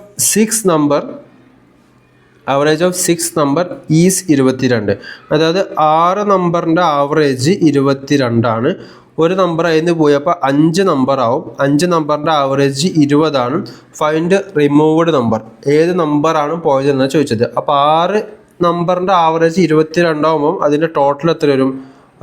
6 number is 22. അതായത് 6 നമ്പറിൻ്റെ ആവറേജ് 22 ആണ്. ഒരു നമ്പർ അതിന് പോയപ്പോൾ 5 നമ്പർ ആവും. 5 നമ്പറിൻ്റെ ആവറേജ് 20 ആണ്. Find removed number. ഏത് നമ്പറാണ് പോയതെന്നാണ് ചോദിച്ചത്. അപ്പോൾ 6 നമ്പറിൻ്റെ ആവറേജ് 22 ആകുമ്പം അതിൻ്റെ ടോട്ടൽ എത്ര വരും?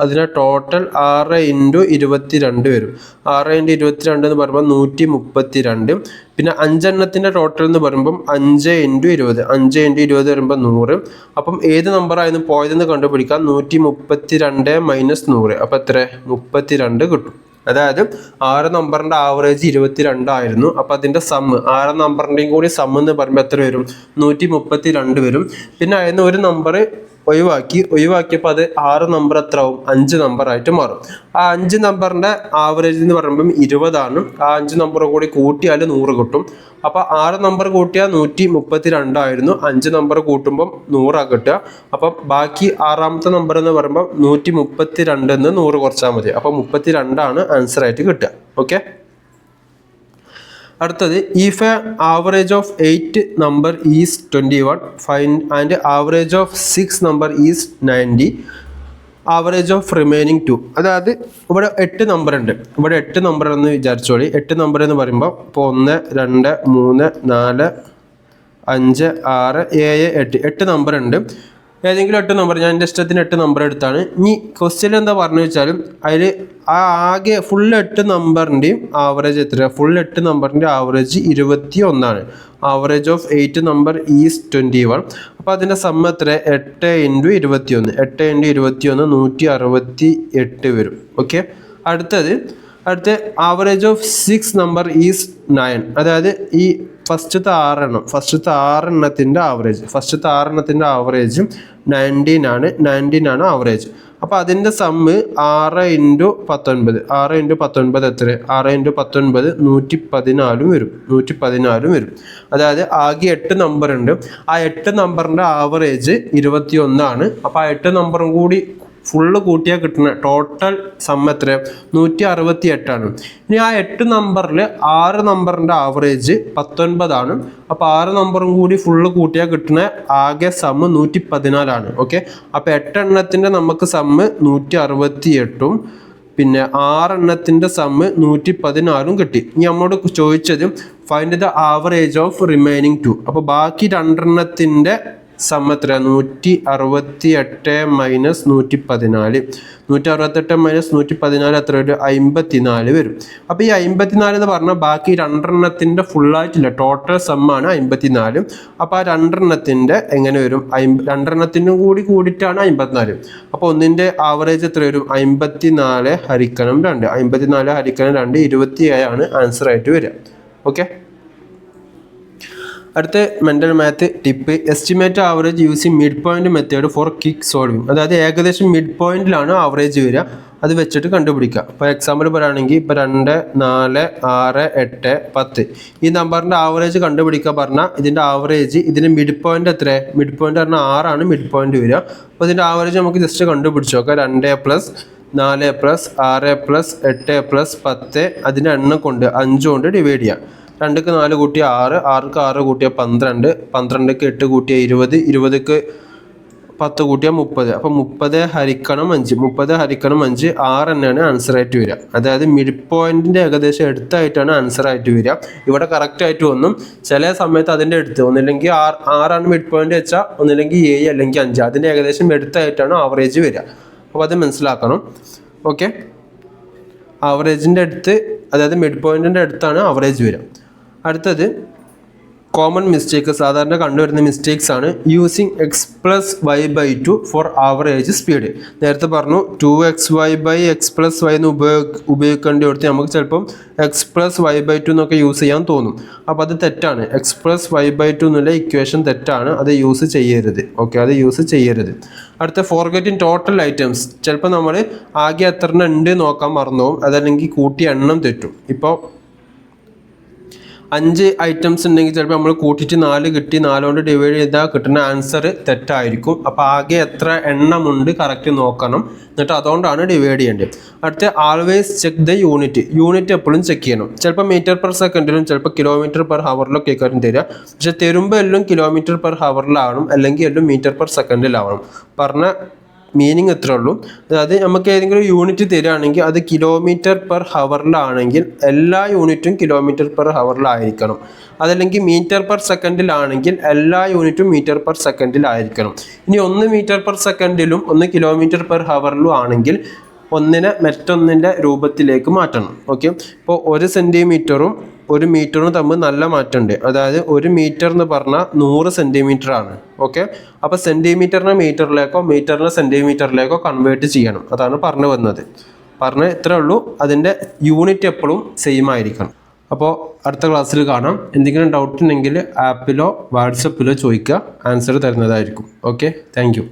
അതിൻ്റെ ടോട്ടൽ 6 × 22 വരും. 6 × 22 എന്ന് പറയുമ്പോൾ 132. പിന്നെ 5 എണ്ണത്തിൻ്റെ ടോട്ടൽ എന്ന് പറയുമ്പം 5 × 20. 5 × 20 വരുമ്പോൾ 100. അപ്പം ഏത് നമ്പറായിരുന്നു പോയതെന്ന് കണ്ടുപിടിക്കാം. 132 - 100. അപ്പോൾ എത്ര? 32 കിട്ടും. അതായത് 6 നമ്പറിൻ്റെ ആവറേജ് 22 ആയിരുന്നു. അപ്പോൾ അതിൻ്റെ സമ്മ് 6 നമ്പറിൻ്റെയും കൂടി സമ്മ് എന്ന് പറയുമ്പോൾ എത്ര വരും? 132 വരും. പിന്നെ അതിന് ഒരു നമ്പർ ഒഴിവാക്കിയപ്പോൾ അത് 6 നമ്പർ എത്ര ആവും? 5 നമ്പറായിട്ട് മാറും. ആ 5 നമ്പറിൻ്റെ ആവറേജ് എന്ന് പറയുമ്പം 20 ആണ്. ആ 5 നമ്പർ കൂടി കൂട്ടിയാൽ 100 കിട്ടും. അപ്പോൾ 6 നമ്പർ കൂട്ടിയാൽ 132 ആയിരുന്നു. 5 നമ്പർ കൂട്ടുമ്പം 100 കിട്ടുക. അപ്പം ബാക്കി 6ാമത്തെ നമ്പർ എന്ന് പറയുമ്പോൾ 132 100 കുറച്ചാൽ മതി. അപ്പോൾ 32 ആണ് ആൻസർ ആയിട്ട് കിട്ടുക. ഓക്കെ, അടുത്തത് if A average of 8 number is 21, find and average of 6 number is 90, average of remaining 2. അതായത് ഇവിടെ 8 നമ്പർ ഉണ്ട്. ഇവിടെ 8 നമ്പർ എന്ന് വിചാരിച്ചോളി. 8 നമ്പർ എന്ന് പറയുമ്പോൾ ഇപ്പോൾ 1 2 3 4 5 6 7 8 നമ്പർ ഉണ്ട്. ഏതെങ്കിലും 8 നമ്പർ, ഞാൻ എൻ്റെ ഇഷ്ടത്തിന് 8 നമ്പർ എടുത്താണ്. ഇനി ക്വസ്റ്റ്യൻ എന്താ പറഞ്ഞു വെച്ചാലും അതിൽ ആകെ ഫുൾ 8 നമ്പറിൻ്റെയും ആവറേജ് എത്ര? ഫുൾ 8 നമ്പറിൻ്റെ ആവറേജ് 21 ആണ്. Average of 8 number is 21. അപ്പോൾ അതിൻ്റെ സമ്മ എത്ര? 8 × 21. 8 × 21 168 വരും. ഓക്കെ, അടുത്ത ആവറേജ് ഓഫ് 6 നമ്പർ ഈസ് 9. അതായത് ഈ ഫസ്റ്റത്തെ 6 എണ്ണത്തിൻ്റെ ആവറേജ് 19 ആണ് ആവറേജ്. അപ്പോൾ അതിൻ്റെ സമ്മ് 6 × 19. 6 × 19 എത്ര? 6 × 19 114 വരും. അതായത് ആകെ 8 നമ്പർ ഉണ്ട്. ആ 8 നമ്പറിൻ്റെ ആവറേജ് 21 ആണ്. അപ്പോൾ ആ 8 നമ്പറും കൂടി ഫുള്ള് കൂട്ടിയാൽ കിട്ടുന്ന ടോട്ടൽ സമ്മ് എത്ര? 168 ആണ്. ഇനി ആ 8 നമ്പറിൽ 6 നമ്പറിൻ്റെ ആവറേജ് 19 ആണ്. അപ്പോൾ 6 നമ്പറും കൂടി ഫുള്ള് കൂട്ടിയാൽ കിട്ടുന്ന ആകെ സമ്മ് 114 ആണ്. ഓക്കെ, അപ്പോൾ 8 എണ്ണത്തിൻ്റെ നമുക്ക് സമ്മ് 168ഉം പിന്നെ 6 എണ്ണത്തിൻ്റെ സമ്മ് 114 കിട്ടി. ഇനി നമ്മളോട് ചോദിച്ചത് find the average of remaining 2. അപ്പോൾ ബാക്കി 2 എണ്ണത്തിൻ്റെ സം എത്ര 168 മൈനസ് 114. 168 മൈനസ് 114 എത്ര വരും? 54 വരും. അപ്പോൾ ഈ 54 എന്ന് പറഞ്ഞാൽ ബാക്കി രണ്ടെണ്ണത്തിൻ്റെ ഫുള്ളായിട്ടില്ല, ടോട്ടൽ സമ്മാണ് 54. അപ്പോൾ ആ രണ്ടെണ്ണത്തിൻ്റെ എങ്ങനെ വരും? രണ്ടെണ്ണത്തിനും കൂടി കൂടിയിട്ടാണ് 54. അപ്പോൾ ഒന്നിൻ്റെ ആവറേജ് എത്ര വരും? 54 ഹരിക്കണം 2. 54 ഹരിക്കണം 2 27 ആണ് ആൻസർ ആയിട്ട് വരിക. ഓക്കെ, അടുത്ത mental math tip, estimate average using mid point method for quick solving. അതായത് ഏകദേശം മിഡ് പോയിന്റിലാണ് ആവറേജ് വരിക, അത് വെച്ചിട്ട് കണ്ടുപിടിക്കുക. ഇപ്പോൾ എക്സാമ്പിൾ പറയുകയാണെങ്കിൽ ഇപ്പോൾ 2, 4, 6, 8, 10 ഈ നമ്പറിൻ്റെ ആവറേജ് കണ്ടുപിടിക്കുക പറഞ്ഞാൽ ഇതിൻ്റെ ആവറേജ്, ഇതിൻ്റെ മിഡ് പോയിന്റ് എത്ര? മിഡ് പോയിന്റ് പറഞ്ഞാൽ 6 ആണ് മിഡ് പോയിന്റ് വരിക. അപ്പോൾ ഇതിൻ്റെ ആവറേജ് നമുക്ക് ജസ്റ്റ് കണ്ടുപിടിച്ച് നോക്കാം. 2 പ്ലസ് 4 പ്ലസ് 6 പ്ലസ് 8 പ്ലസ് 10 അതിൻ്റെ എണ്ണം കൊണ്ട് 5 കൊണ്ട് ഡിവൈഡ് ചെയ്യാം. 2ക്ക് 4 കൂട്ടിയ 6, 6ക്ക് 6 കൂട്ടിയ 12, 12ക്ക് 8 കൂട്ടിയ 20, 20ക്ക് 10 കൂട്ടിയ 30. അപ്പോൾ 30 ഹരിക്കണം 5, 30 ഹരിക്കണം 5 6 തന്നെയാണ് ആൻസർ ആയിട്ട് വരിക. അതായത് മിഡ് പോയിന്റിൻ്റെ ഏകദേശം അടുത്തായിട്ടാണ് ആൻസർ ആയിട്ട് വരിക. ഇവിടെ കറക്റ്റ് ആയിട്ട് ഒന്നും ചില സമയത്ത് അതിൻ്റെ അടുത്ത് ഒന്നില്ലെങ്കിൽ 6 മിഡ് പോയിന്റ് വെച്ചാൽ ഒന്നില്ലെങ്കിൽ 7 അല്ലെങ്കിൽ 5 അതിൻ്റെ ഏകദേശം അടുത്തായിട്ടാണ് ആവറേജ് വരിക. അപ്പോൾ അത് മനസ്സിലാക്കണം. ഓക്കെ, ആവറേജിൻ്റെ അടുത്ത്, അതായത് മിഡ് പോയിന്റിൻ്റെ അടുത്താണ് ആവറേജ് വരിക. അടുത്തത് കോമൺ മിസ്റ്റേക്ക്, സാധാരണ കണ്ടുവരുന്ന മിസ്റ്റേക്സ് ആണ്. Using x plus y by 2 for average speed. നേരത്തെ പറഞ്ഞു 2xy by x plus Y എന്ന് ഉപയോഗിക്കേണ്ടി കൊടുത്ത് നമുക്ക് ചിലപ്പം എക്സ് പ്ലസ് വൈ ബൈ 2 എന്നൊക്കെ യൂസ് ചെയ്യാൻ തോന്നും. അപ്പോൾ അത് തെറ്റാണ്. എക്സ് പ്ലസ് വൈ ബൈ 2 എന്നുള്ള ഇക്വേഷൻ തെറ്റാണ്, അത് യൂസ് ചെയ്യരുത്. ഓക്കെ, അത് യൂസ് ചെയ്യരുത്. അടുത്ത ഫോർഗെറ്റിംഗ് ടോട്ടൽ ഐറ്റംസ്. ചിലപ്പോൾ നമ്മൾ ആകെ എത്ര ഉണ്ട് നോക്കാൻ മറന്നു പോകും, അതല്ലെങ്കിൽ കൂട്ടിയ എണ്ണം തെറ്റും. ഇപ്പോൾ 5 ഐറ്റംസ് ഉണ്ടെങ്കിൽ ചിലപ്പോൾ നമ്മൾ കൂട്ടിയിട്ട് 4 കിട്ടി, 4 കൊണ്ട് ഡിവൈഡ് ചെയ്താൽ കിട്ടുന്ന ആൻസർ തെറ്റായിരിക്കും. അപ്പോൾ ആകെ എത്ര എണ്ണമുണ്ട് കറക്റ്റ് നോക്കണം, എന്നിട്ട് അതുകൊണ്ടാണ് ഡിവൈഡ് ചെയ്യേണ്ടത്. അടുത്ത ആൾവേസ് ചെക്ക് ദ യൂണിറ്റ് എപ്പോഴും ചെക്ക് ചെയ്യണം. ചിലപ്പോൾ മീറ്റർ പെർ സെക്കൻഡിലും ചിലപ്പോൾ കിലോമീറ്റർ പെർ ഹവറിലൊക്കെ ആയിരിക്കും തരിക. പക്ഷെ തരുമ്പോൾ എല്ലാം കിലോമീറ്റർ പെർ ഹവറിലാവണം, അല്ലെങ്കിൽ എല്ലാം മീറ്റർ പെർ സെക്കൻഡിലാവണം. പറഞ്ഞ മീനിങ് ഇത്രേ ഉള്ളൂ. അതായത് നമുക്ക് ഏതെങ്കിലും യൂണിറ്റ് തരികയാണെങ്കിൽ അത് കിലോമീറ്റർ പെർ ഹവറിലാണെങ്കിൽ എല്ലാ യൂണിറ്റും കിലോമീറ്റർ പെർ ഹവറിലായിരിക്കണം. അതല്ലെങ്കിൽ മീറ്റർ പെർ സെക്കൻഡിലാണെങ്കിൽ എല്ലാ യൂണിറ്റും മീറ്റർ പെർ സെക്കൻഡിലായിരിക്കണം. ഇനി 1 മീറ്റർ പെർ സെക്കൻഡിലും 1 കിലോമീറ്റർ പെർ ഹവറിലും ആണെങ്കിൽ ഒന്നിനെ മറ്റൊന്നിൻ്റെ രൂപത്തിലേക്ക് മാറ്റണം. ഓക്കെ, ഇപ്പോൾ 1 സെൻറ്റിമീറ്ററും 1 മീറ്ററും തമ്മിൽ നല്ല മാറ്റമുണ്ട്. അതായത് 1 മീറ്റർ എന്ന് പറഞ്ഞാൽ 100 സെൻറ്റിമീറ്റർ ആണ്. ഓക്കെ, അപ്പോൾ സെൻറ്റിമീറ്ററിനെ മീറ്ററിലേക്കോ മീറ്ററിനെ സെൻറ്റിമീറ്ററിലേക്കോ കൺവേർട്ട് ചെയ്യണം. അതാണ് പറഞ്ഞു വന്നത്. ഇത്രേ ഉള്ളൂ. അതിൻ്റെ യൂണിറ്റ് എപ്പോഴും സെയിം ആയിരിക്കണം. അപ്പോൾ അടുത്ത ക്ലാസ്സിൽ കാണാം. എന്തെങ്കിലും ഡൗട്ട് ഉണ്ടെങ്കിൽ ആപ്പിലോ വാട്സപ്പിലോ ചോദിക്കുക, ആൻസർ തരുന്നതായിരിക്കും. Okay, thank you.